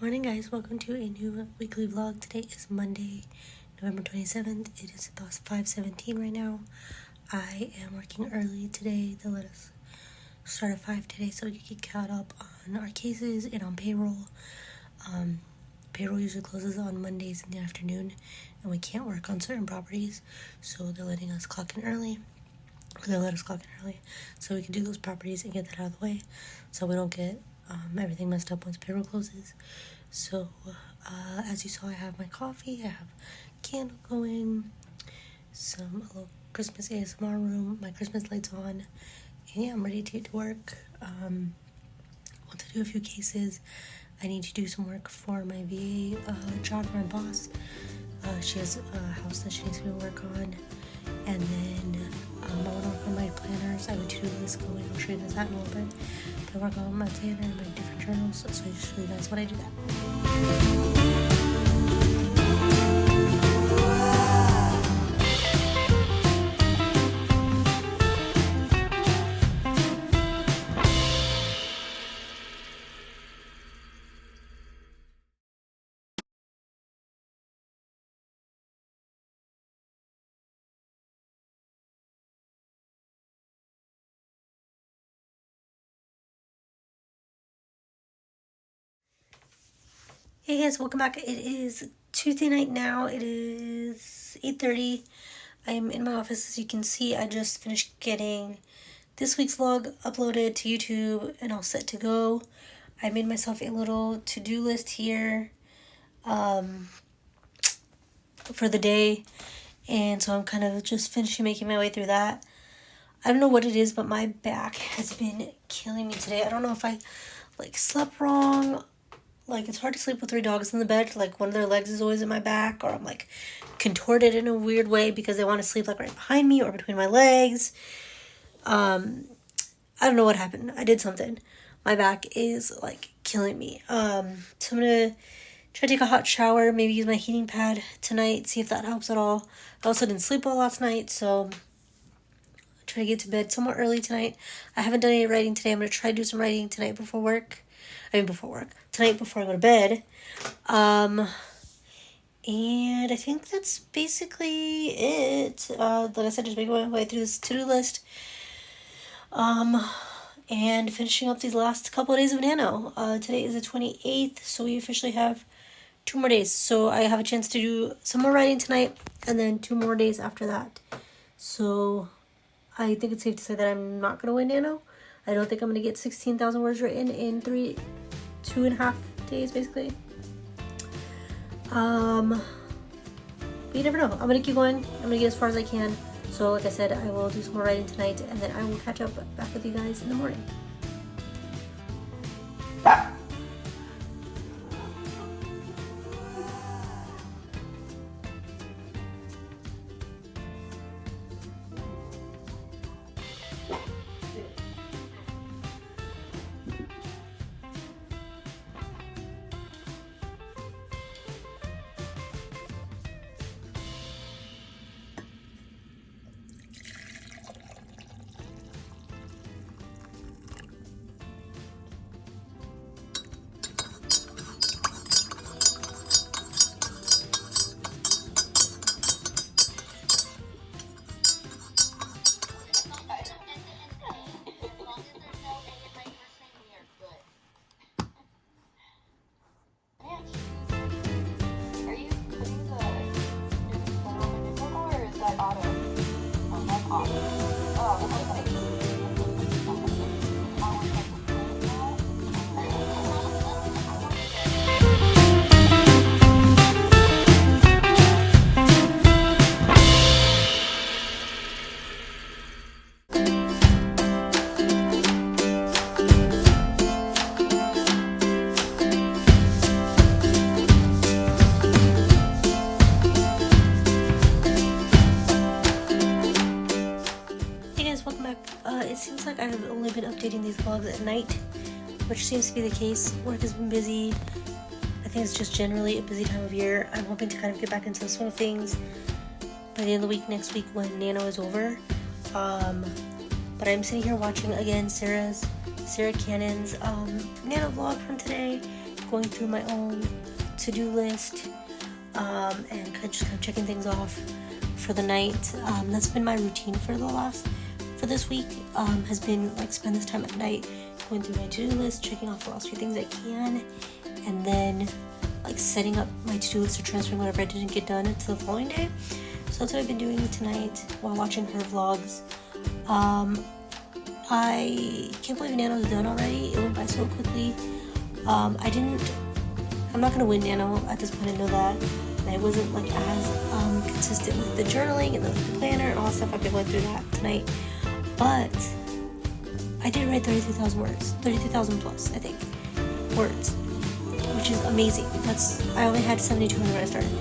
Morning guys, welcome to a new weekly vlog. Today is Monday, November 27th. It is about 5:17 right now. I am working early today. They let us start at 5 today so we can get caught up on our cases and on payroll. Payroll usually closes on Mondays in the afternoon and we can't work on certain properties, so they're letting us clock in early. They let us clock in early so we can do those properties and get that out of the way so we don't get everything messed up once payroll closes. So as you saw, I have my coffee, I have candle going, a little Christmas ASMR room, my Christmas lights on, and yeah, I'm ready to get to work. Want to do a few cases. I need to do some work for my VA job for my boss. She has a house that she needs me to work on, and then I want to work on my planners. I have a to-do list going. I'll show you guys that in a little bit. But I work on my planner and my different journals, so I just show you guys when I do that. Hey guys, welcome back. It is Tuesday night now. It is 8:30. I am in my office. As you can see, I just finished getting this week's vlog uploaded to YouTube and all set to go. I made myself a little to-do list here for the day, and so I'm kind of just finishing making my way through that. I don't know what it is, but my back has been killing me today. I don't know if I slept wrong. It's hard to sleep with 3 dogs in the bed. One of their legs is always in my back, or I'm contorted in a weird way because they want to sleep right behind me or between my legs. I don't know what happened. I did something. My back is killing me. So I'm gonna try to take a hot shower, maybe use my heating pad tonight, see if that helps at all. I also didn't sleep well last night, so I'll try to get to bed somewhat early tonight. I haven't done any writing today. I'm gonna try to do some writing tonight before work. Tonight before I go to bed. And I think that's basically it. Like I said, just making my way through this to-do list. And finishing up these last couple of days of Nano. Today is the 28th, so we officially have 2 more days. So I have a chance to do some more writing tonight, and then 2 more days after that. So I think it's safe to say that I'm not going to win Nano. I don't think I'm going to get 16,000 words written in 2.5 days, basically. But you never know. I'm going to keep going. I'm going to get as far as I can. So like I said, I will do some more writing tonight, and then I will catch up back with you guys in the morning. It seems like I've only been updating these vlogs at night, which seems to be the case. Work has been busy. I think it's just generally a busy time of year. I'm hoping to kind of get back into the swing of things by the end of the week, next week, when Nano is over. But I'm sitting here watching again Sarra Cannon's Nano vlog from today, going through my own to-do list and just kind of checking things off for the night. That's been my routine for this week, has been like spend this time at night going through my to-do list, checking off the last few things I can, and then like setting up my to-do list or transferring whatever I didn't get done to the following day. So that's what I've been doing tonight while watching her vlogs. I can't believe Nano's done already. It went by so quickly. I'm not gonna win Nano at this point, I know that. And I wasn't like as consistent with the journaling and the planner and all that stuff. I've been going through that tonight. But I did write 32,000 words. 32,000 plus, I think, words. Which is amazing. I only had 7,200 when I started.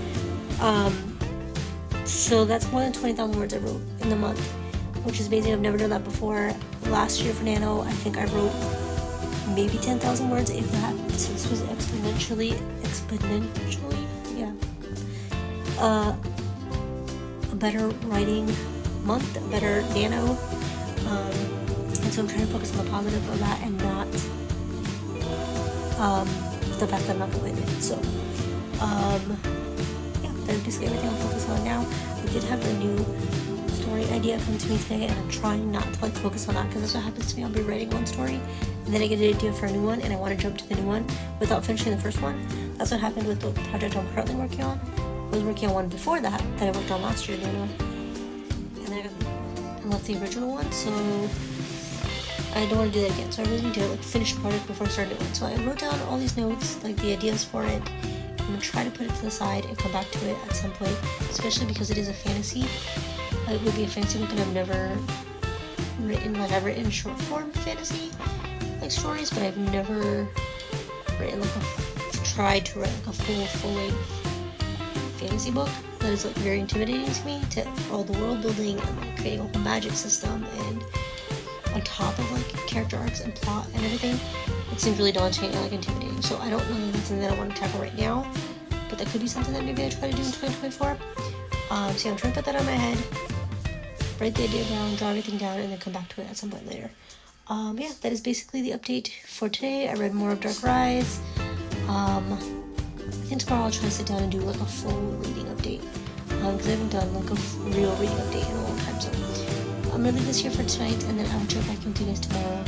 So that's more than 20,000 words I wrote in the month, which is amazing. I've never done that before. Last year for Nano, I think I wrote maybe 10,000 words, if that. So this was exponentially, yeah. A better writing month, a better Nano. And so I'm trying to focus on the positive of that and not the fact that I'm not gonna win it. So, yeah, that's basically everything I'm focused on now. I did have a new story idea come to me today, and I'm trying not to like focus on that because that's what happens to me. I'll be writing one story and then I get an idea for a new one and I want to jump to the new one without finishing the first one. That's what happened with the project I'm currently working on. I was working on one before that I worked on last year, and then I left the original one, so I don't want to do that again. So I really need to like finish the project before I start a new one. So I wrote down all these notes, like the ideas for it. I'm gonna try to put it to the side and come back to it at some point, especially because it is a fantasy. It would be a fantasy book, and I've never written, like I've written short form fantasy like stories, but I've never written tried to write like a full length fantasy book that is like very intimidating to me, to all the world building and like creating a whole magic system, and on top of like character arcs and plot and everything. It seems really daunting and like intimidating. So I don't know if that's something that I want to tackle right now, but that could be something that maybe I try to do in 2024. So yeah, I'm trying to put that on my head, write the idea down, draw everything down, and then come back to it at some point later. Yeah, that is basically the update for today. I read more of Dark Rise. I think tomorrow I'll try to sit down and do like a full reading update, because I haven't done like a real reading update in a long time. So I'm gonna leave this here for tonight, and then I'll check back with you guys tomorrow.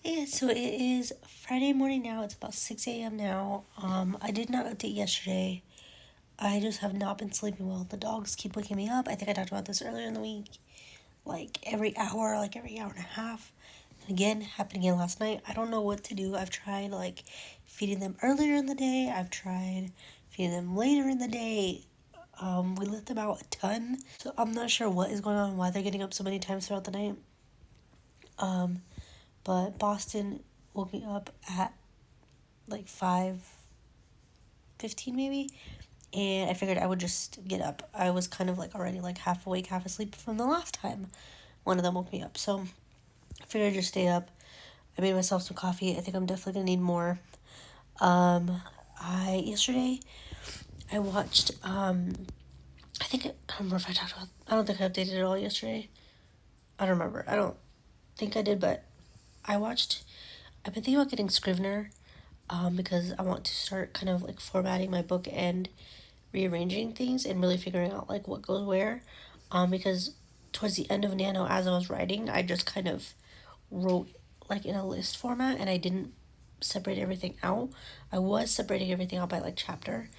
Yeah, so it is Friday morning now. It's about 6 a.m. now. I did not update yesterday. I just have not been sleeping well. The dogs keep waking me up. I think I talked about this earlier in the week. Like every hour and a half. And again, happened again last night. I don't know what to do. I've tried like feeding them earlier in the day. I've tried feeding them later in the day. We let them out a ton. So I'm not sure what is going on, why they're getting up so many times throughout the night. But Boston woke me up at like 5:15 maybe, and I figured I would just get up. I was kind of like already like half awake, half asleep from the last time one of them woke me up. So I figured I'd just stay up. I made myself some coffee. I think I'm definitely gonna need more. Yesterday I watched, I don't remember if I talked about, I don't think I updated it all yesterday. I don't remember. I don't think I did, but I've been thinking about getting Scrivener, because I want to start kind of like formatting my book and rearranging things and really figuring out like what goes where, because towards the end of Nano, as I was writing, I just kind of wrote like in a list format, and I didn't separate everything out. I was separating everything out by like chapter,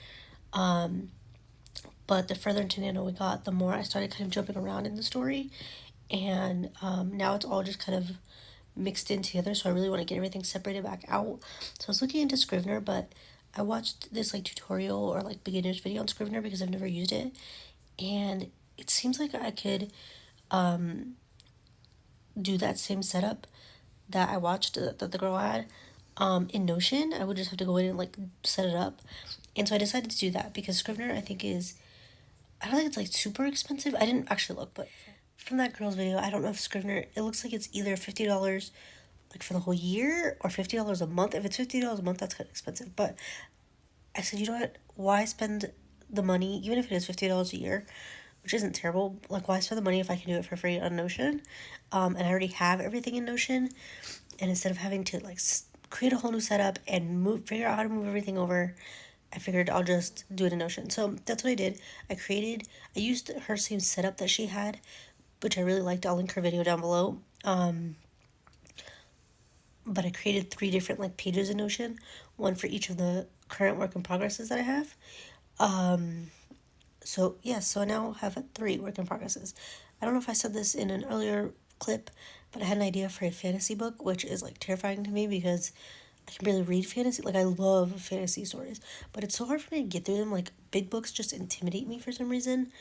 but the further into Nano we got, the more I started kind of jumping around in the story, and now it's all just kind of mixed in together, so I really want to get everything separated back out. So I was looking into Scrivener, but I watched this like tutorial or like beginner's video on Scrivener because I've never used it, and it seems like I could do that same setup that I watched that the girl had in Notion. I would just have to go in and like set it up, and so I decided to do that because Scrivener I think is, I don't think it's like super expensive. I didn't actually look, but from that girl's video, I don't know if Scrivener, it looks like it's either $50 like for the whole year or $50 a month. If it's $50 a month, that's kind of expensive. But I said, you know what? Why spend the money, even if it is $50 a year, which isn't terrible? Like, why spend the money if I can do it for free on Notion? And I already have everything in Notion. And instead of having to like create a whole new setup and figure out how to move everything over, I figured I'll just do it in Notion. So that's what I did. I used her same setup that she had, which I really liked. I'll link her video down below. But I created 3 different like pages in Notion, one for each of the current work in progresses that I have. So I now have 3 work in progresses. I don't know if I said this in an earlier clip, but I had an idea for a fantasy book, which is like terrifying to me because I can barely read fantasy. Like, I love fantasy stories, but it's so hard for me to get through them. Like, big books just intimidate me for some reason.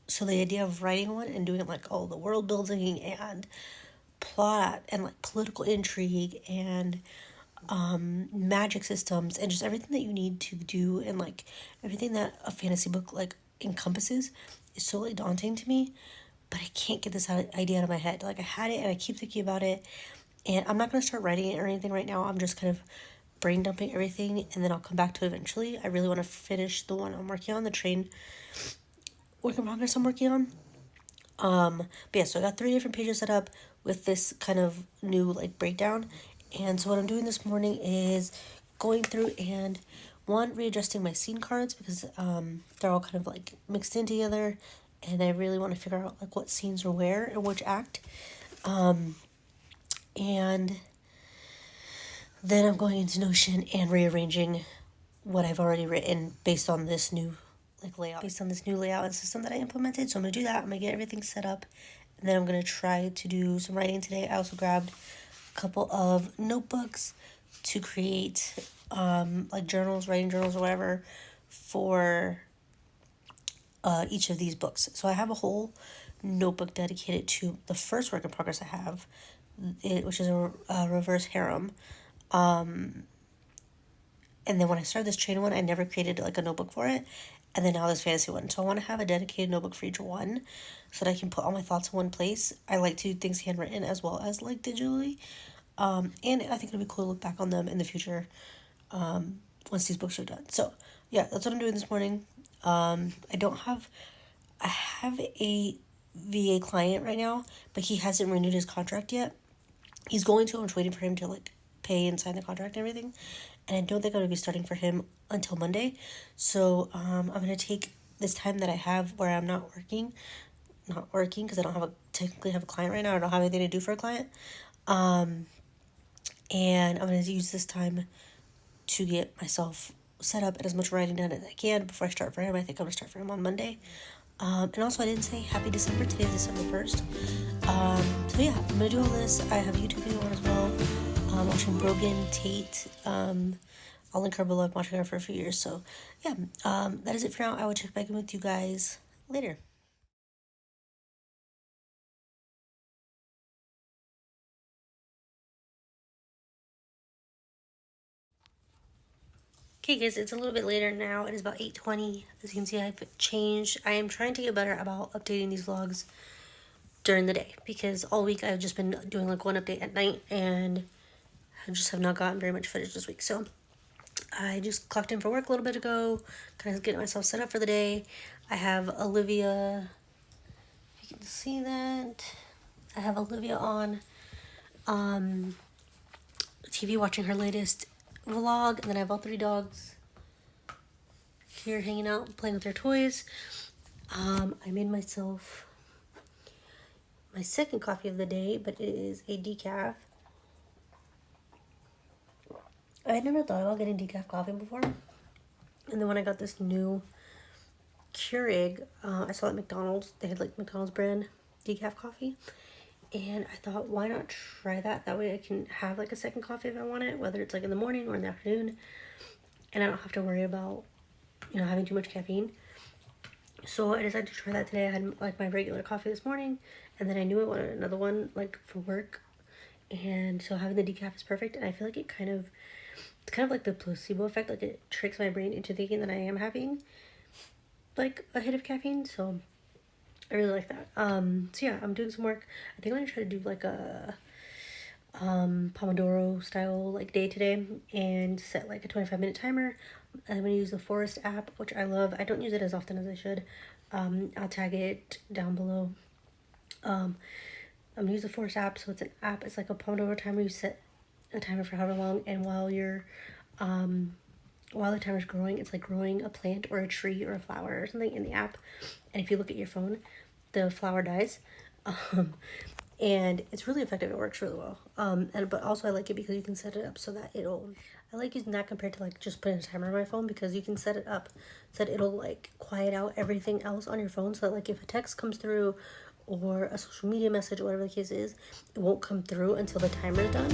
So the idea of writing one and doing like all the world building and plot and like political intrigue and magic systems and just everything that you need to do and like everything that a fantasy book like encompasses is so like daunting to me. But I can't get this idea out of my head. Like, I had it and I keep thinking about it, and I'm not going to start writing it or anything right now. I'm just kind of brain dumping everything, and then I'll come back to it eventually. I really want to finish the one I'm working on, the train work in progress I'm working on. But yeah, so I got 3 different pages set up with this kind of new like breakdown. And so what I'm doing this morning is going through and readjusting my scene cards because they're all kind of like mixed in together, and I really want to figure out like what scenes are where and which act. And then I'm going into Notion and rearranging what I've already written based on this new layout and system that I implemented. So I'm going to do that. I'm going to get everything set up, and then I'm going to try to do some writing today. I also grabbed a couple of notebooks to create like journals, writing journals or whatever for each of these books. So I have a whole notebook dedicated to the first work in progress I have, which is a reverse harem. And then when I started this train one, I never created like a notebook for it. And then now this fantasy one. So I want to have a dedicated notebook for each one so that I can put all my thoughts in one place. I like to do things handwritten as well as like digitally. And I think it'll be cool to look back on them in the future once these books are done. So yeah, that's what I'm doing this morning. I have a VA client right now, but he hasn't renewed his contract yet. He's going to. I'm just waiting for him to like pay and sign the contract and everything. And I don't think I'm going to be starting for him until Monday. So I'm going to take this time that I have where I'm not working because I don't technically have a client right now. I don't have anything to do for a client. And I'm going to use this time to get myself set up and as much writing done as I can before I start for him. I think I'm going to start for him on Monday. And also, I didn't say happy December. Today is December 1st. So yeah, I'm going to do all this. I have a YouTube video on as well. I'm watching Brogan Tat. I'll link her below. I've been watching her for a few years. So yeah, that is it for now. I will check back in with you guys later. Okay guys, it's a little bit later now. It is about 8:20. As you can see, I've changed. I am trying to get better about updating these vlogs during the day because all week I've just been doing like one update at night, and I just have not gotten very much footage this week. So I just clocked in for work a little bit ago, kind of getting myself set up for the day. I have Olivia, if you can see that. I have Olivia on TV watching her latest vlog, and then I have all 3 dogs here hanging out, playing with their toys. I made myself my second coffee of the day, but it is a decaf. I had never thought about getting decaf coffee before, and then when I got this new Keurig, I saw at McDonald's, they had like McDonald's brand decaf coffee, and I thought, why not try that? That way I can have like a second coffee if I want it, whether it's like in the morning or in the afternoon, and I don't have to worry about, you know, having too much caffeine. So I decided to try that today. I had like my regular coffee this morning, and then I knew I wanted another one like for work, and so having the decaf is perfect. And I feel like it's kind of like the placebo effect, like it tricks my brain into thinking that I am having like a hit of caffeine. So I really like that. So yeah, I'm doing some work. I think I'm gonna try to do like a Pomodoro style like day today and set like a 25-minute timer. I'm gonna use the Forest app, which I love. I don't use it as often as I should. I'll tag it down below. I'm gonna use the Forest app. So it's an app, it's like a Pomodoro timer. You set a timer for however long, and while the timer's growing, it's like growing a plant or a tree or a flower or something in the app. And if you look at your phone, the flower dies. And it's really effective. It works really well. But also I like it because you can set it up so that I like using that compared to like just putting a timer on my phone, because you can set it up so that it'll like quiet out everything else on your phone, so that like if a text comes through or a social media message or whatever the case is, it won't come through until the timer's done.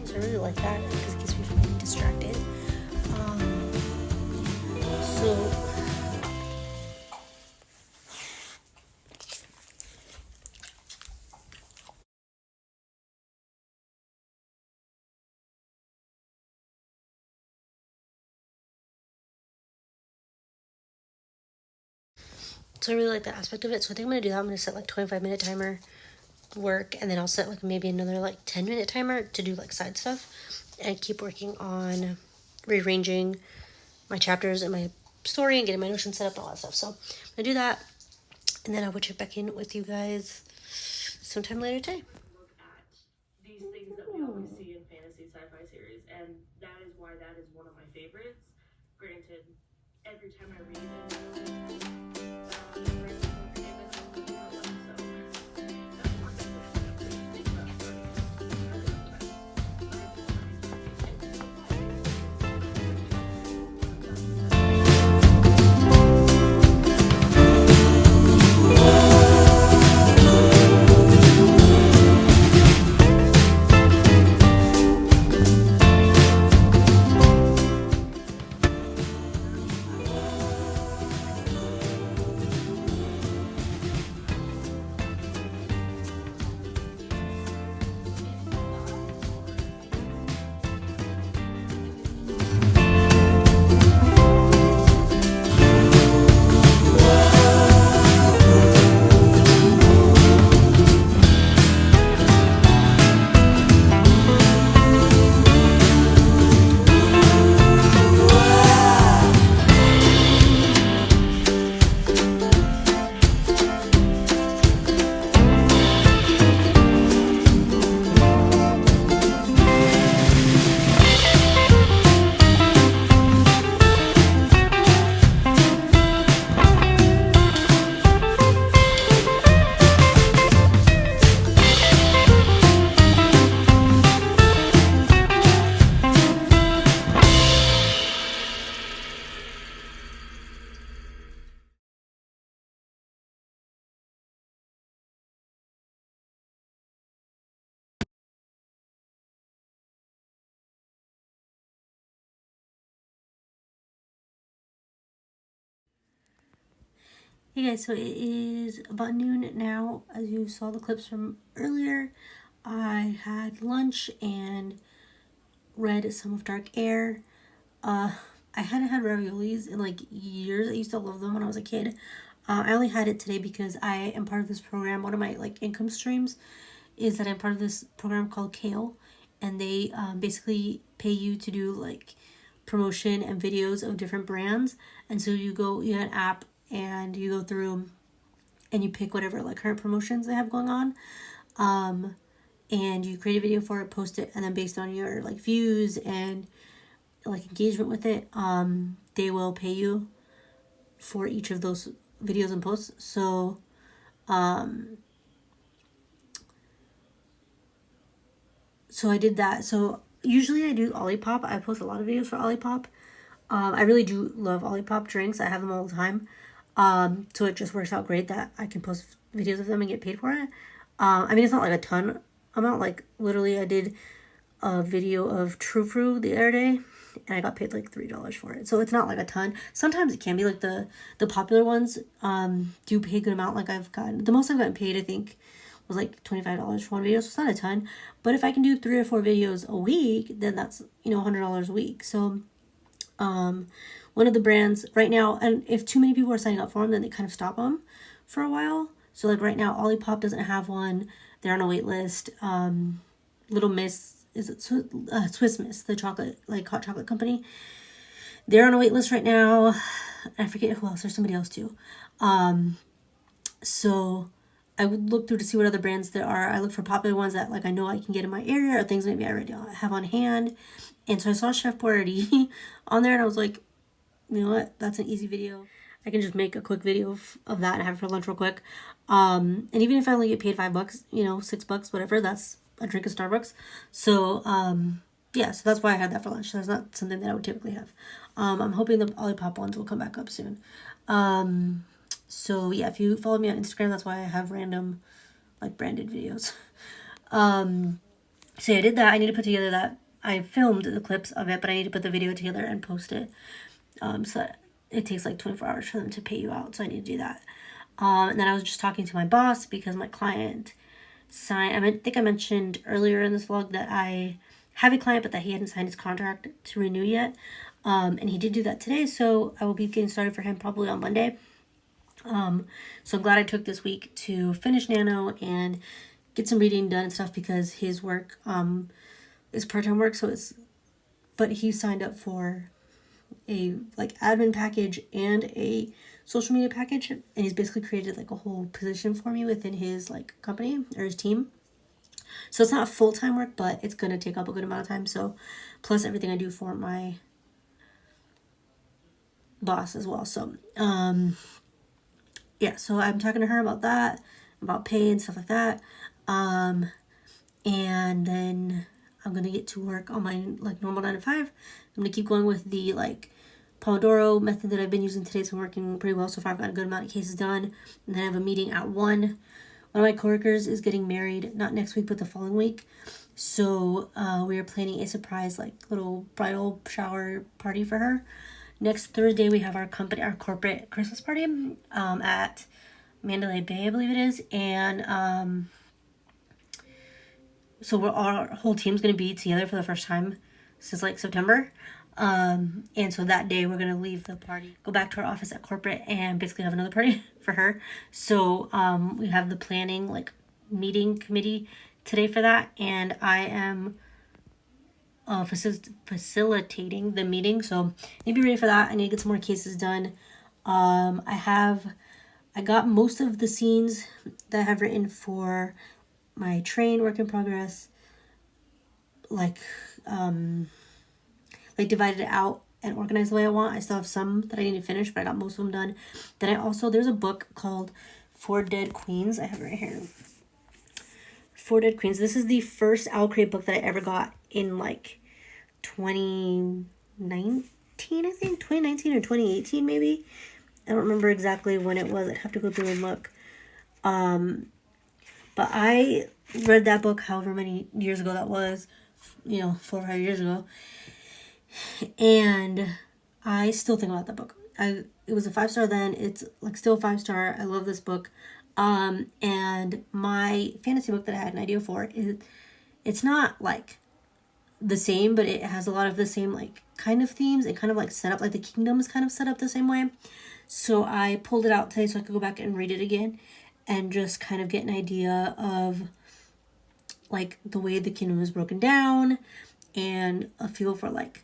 So I really like that because it keeps me from being distracted. So I really like that aspect of it. So I think I'm going to do that. I'm going to set like 25-minute timer work, and then I'll set like maybe another like 10-minute timer to do like side stuff, and keep working on rearranging my chapters and my story and getting my Notion set up and all that stuff. So I'm going to do that, and then I will check back in with you guys sometime later today. Look at these things that we always see in fantasy sci-fi series, and that is why that is one of my favorites. Granted, every time I read it, Hey guys, so it is about noon now. As you saw the clips from earlier, I had lunch and read some of Dark Air. I hadn't had raviolis in like years. I used to love them when I was a kid. I only had it today because I am part of this program. One of my like income streams is that I'm part of this program called Kale, and they basically pay you to do like promotion and videos of different brands. And so you have an app, and you go through and you pick whatever like current promotions they have going on, and you create a video for it, post it, and then based on your like views and like engagement with it, they will pay you for each of those videos and posts. So so I did that. So usually I do Olipop. I post a lot of videos for Olipop. I really do love Olipop drinks. I have them all the time. So it just works out great that I can post videos of them and get paid for it. I mean, it's not like a ton amount. Like, literally, I did a video of True Fruit the other day, and I got paid like $3 for it. So it's not like a ton. Sometimes it can be like the popular ones do pay a good amount. Like, I've gotten, the most I've gotten paid, I think, was like $25 for one video. So it's not a ton. But if I can do 3 or 4 videos a week, then that's, you know, $100 a week. So one of the brands right now, and if too many people are signing up for them, then they kind of stop them for a while. So like right now, Olipop doesn't have one. They're on a wait list. Little Miss, is it Swiss Miss, the chocolate, like hot chocolate company? They're on a wait list right now. I forget who else. There's somebody else too. So I would look through to see what other brands there are. I look for popular ones that like I know I can get in my area, or things maybe I already have on hand. And so I saw Chef Boyardee on there, and I was like, you know what? That's an easy video. I can just make a quick video of that and have it for lunch real quick. And even if I only get paid $5, you know, $6, whatever, that's a drink at Starbucks. So, yeah, so that's why I had that for lunch. That's not something that I would typically have. I'm hoping the Olipop ones will come back up soon. So yeah, if you follow me on Instagram, that's why I have random, like, branded videos. So yeah, I did that. I need to put together that. I filmed the clips of it, but I need to put the video together and post it. So that it takes like 24 hours for them to pay you out. So I need to do that. And then I was just talking to my boss because my client signed, I think I mentioned earlier in this vlog that I have a client, but that he hadn't signed his contract to renew yet. And he did do that today. So I will be getting started for him probably on Monday. So I'm glad I took this week to finish Nano and get some reading done and stuff, because his work, is part-time work. So but he signed up for a like admin package and a social media package, and he's basically created like a whole position for me within his like company or his team. So it's not full-time work, but it's gonna take up a good amount of time. So plus everything I do for my boss as well. So yeah, so I'm talking to her about that, about pay and stuff like that. And then I'm gonna get to work on my like normal 9 to 5. I'm gonna keep going with the like Pomodoro method that I've been using today. It's been working pretty well so far. I've got a good amount of cases done. And then I have a meeting at 1. One of my coworkers is getting married, not next week, but the following week. So we are planning a surprise like little bridal shower party for her. Next Thursday we have our corporate Christmas party at Mandalay Bay, I believe it is. And so our whole team's going to be together for the first time since like September. And so that day we're going to leave the party, go back to our office at corporate, and basically have another party for her. So we have the planning like meeting committee today for that, and I am facilitating the meeting. So I need to be ready for that. I need to get some more cases done. I got most of the scenes that I have written for my train work in progress, like divided it out and organized the way I want. I still have some that I need to finish, but I got most of them done. Then there's a book called 4 Dead Queens. I have it right here. 4 Dead Queens. This is the first Owl Crate book that I ever got in like 2019, I think. 2019 or 2018 maybe. I don't remember exactly when it was. I'd have to go through and look. But I read that book however many years ago that was, 4 or 5 years ago. And I still think about that book. It was a 5-star then. It's like still 5-star. I love this book. And my fantasy book that I had an idea for, it's not like the same, but it has a lot of the same like kind of themes and kind of like set up, like the kingdom is kind of set up the same way. So I pulled it out today so I could go back and read it again and just kind of get an idea of like the way the kingdom is broken down and a feel for like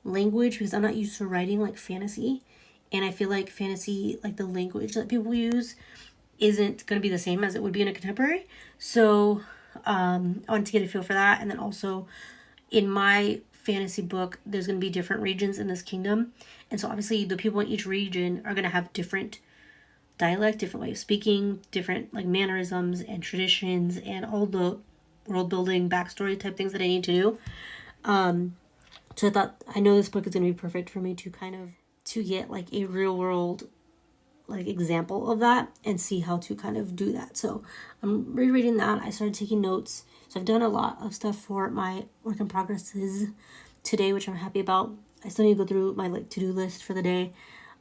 language, because I'm not used to writing like fantasy, and I feel like fantasy, like the language that people use isn't going to be the same as it would be in a contemporary. So I wanted to get a feel for that. And then also in my fantasy book, there's going to be different regions in this kingdom, and so obviously the people in each region are going to have different dialect, different way of speaking, different like mannerisms and traditions, and all the world building backstory type things that I need to do. So I thought, I know this book is going to be perfect for me to get like a real world like example of that and see how to kind of do that. So I'm rereading that. I started taking notes. So I've done a lot of stuff for my work in progresses today, which I'm happy about. I still need to go through my like to-do list for the day.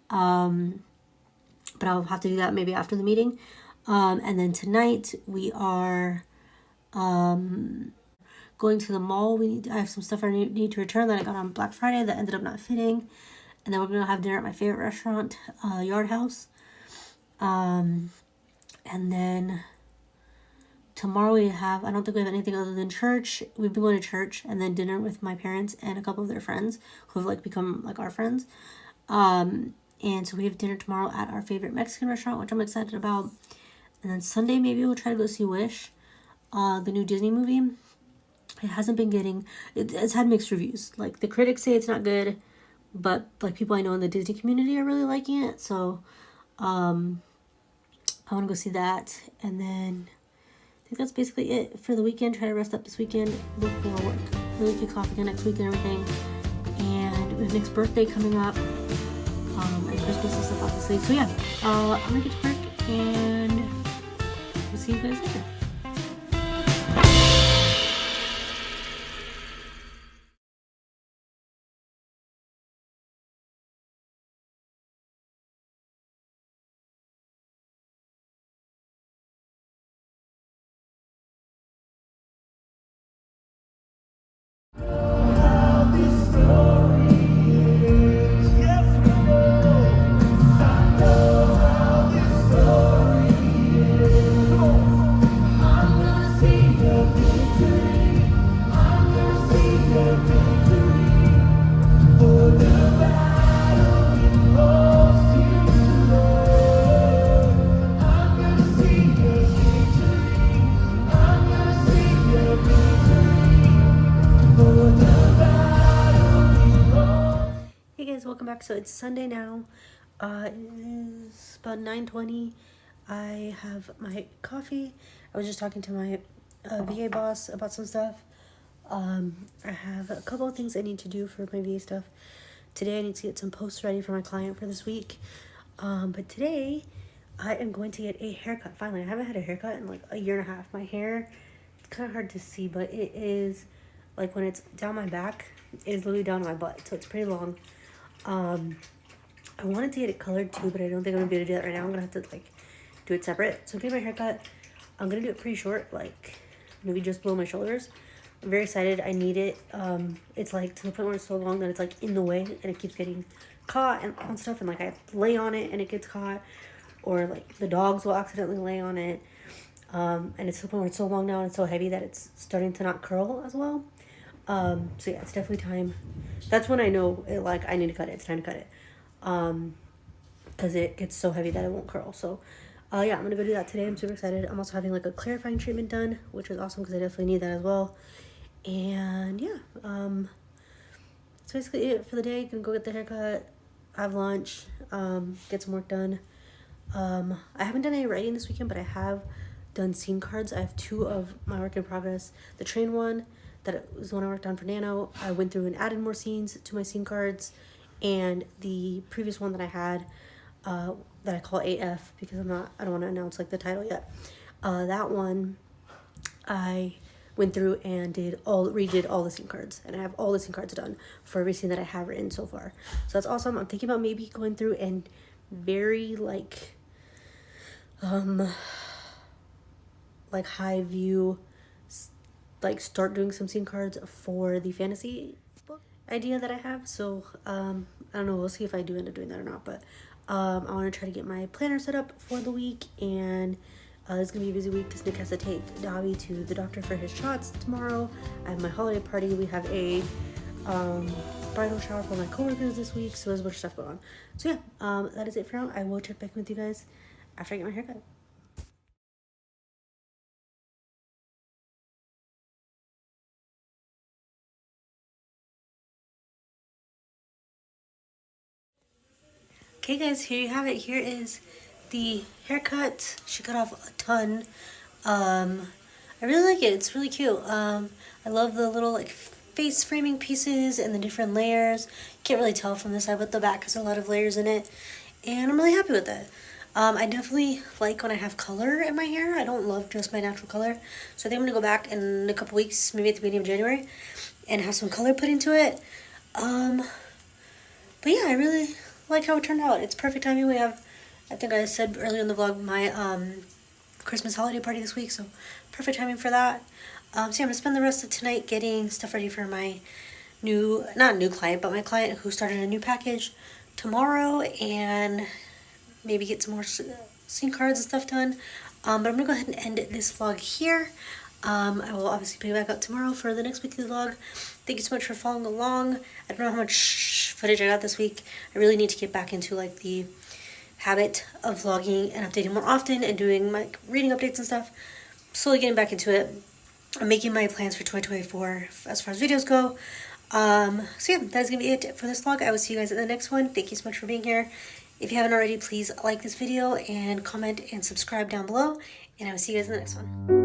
But I'll have to do that maybe after the meeting. And then tonight we are going to the mall. I have some stuff I need to return that I got on Black Friday that ended up not fitting. And then we're going to have dinner at my favorite restaurant, Yard House. And then tomorrow we have, I don't think we have anything other than church. We've been going to church and then dinner with my parents and a couple of their friends who have like become like our friends. And so we have dinner tomorrow at our favorite Mexican restaurant, which I'm excited about. And then Sunday, maybe we'll try to go see Wish, the new Disney movie. It hasn't been getting, it's had mixed reviews. Like the critics say it's not good, but like people I know in the Disney community are really liking it. So I want to go see that. And then I think that's basically it for the weekend. Try to rest up this weekend before work. Really kick off again next week and everything. And we have Nick's birthday coming up. And Christmas and stuff, obviously. So yeah, I'm gonna get to work and we'll see you guys later. Hey guys, welcome back. So it's Sunday now. It is about 9:20. I have my coffee. I was just talking to my VA boss about some stuff. I have a couple of things I need to do for my VA stuff. Today I need to get some posts ready for my client for this week. But today I am going to get a haircut. Finally, I haven't had a haircut in like a year and a half. My hair, it's kind of hard to see, but it is like when it's down my back, it is literally down my butt. So it's pretty long. I wanted to get it colored too, but I don't think I'm gonna be able to do that right now. I'm gonna have to like do it separate. So I'm getting my haircut. I'm gonna do it pretty short, like maybe just below my shoulders. I'm very excited. I need it. It's like to the point where it's so long that it's like in the way and it keeps getting caught and on stuff, and like I lay on it and it gets caught, or like the dogs will accidentally lay on it. And it's to the point where it's so long now and it's so heavy that it's starting to not curl as well. So yeah, it's definitely time. That's when I know it, like I need to cut it. It's time to cut it. Because it gets so heavy that it won't curl. So yeah, I'm gonna go do that today. I'm super excited. I'm also having like a clarifying treatment done, which is awesome because I definitely need that as well. And yeah, that's basically it for the day. Gonna go get the haircut, have lunch, get some work done. I haven't done any writing this weekend, but I have done scene cards. I have 2 of my work in progress. The train one, that was the one I worked on for Nano. I went through and added more scenes to my scene cards, and the previous one that I had, that I call AF because I don't want to announce like the title yet. That one, I went through and redid all the scene cards, and I have all the scene cards done for every scene that I have written so far. So that's awesome. I'm thinking about maybe going through and very like high view, like start doing some scene cards for the fantasy book idea that I have. So I don't know, we'll see if I do end up doing that or not, but I want to try to get my planner set up for the week. And it's gonna be a busy week because Nick has to take Dobby to the doctor for his shots tomorrow. I have my holiday party. We have a bridal shower for my coworkers this week, so there's a bunch of stuff going on. So yeah, that is it for now. I will check back with you guys after I get my haircut. Okay guys, here you have it. Here is the haircut. She cut off a ton. I really like it. It's really cute. I love the little like face framing pieces and the different layers. You can't really tell from this side, but the back has a lot of layers in it, and I'm really happy with it. I definitely like when I have color in my hair. I don't love just my natural color. So I think I'm going to go back in a couple weeks, maybe at the beginning of January, and have some color put into it. But yeah, I really like how it turned out. It's perfect timing. We have, I think I said earlier in the vlog, my Christmas holiday party this week, so perfect timing for that. So yeah, I'm going to spend the rest of tonight getting stuff ready for my not new client, but my client who started a new package tomorrow, and maybe get some more scene cards and stuff done. But I'm going to go ahead and end this vlog here. I will obviously pick it back up tomorrow for the next weekly vlog. Thank you so much for following along. I don't know how much footage I got this week. I really need to get back into like the habit of vlogging and updating more often and doing my reading updates and stuff. Slowly getting back into it. I'm making my plans for 2024 as far as videos go. So yeah, that is going to be it for this vlog. I will see you guys in the next one. Thank you so much for being here. If you haven't already, please like this video and comment and subscribe down below. And I will see you guys in the next one.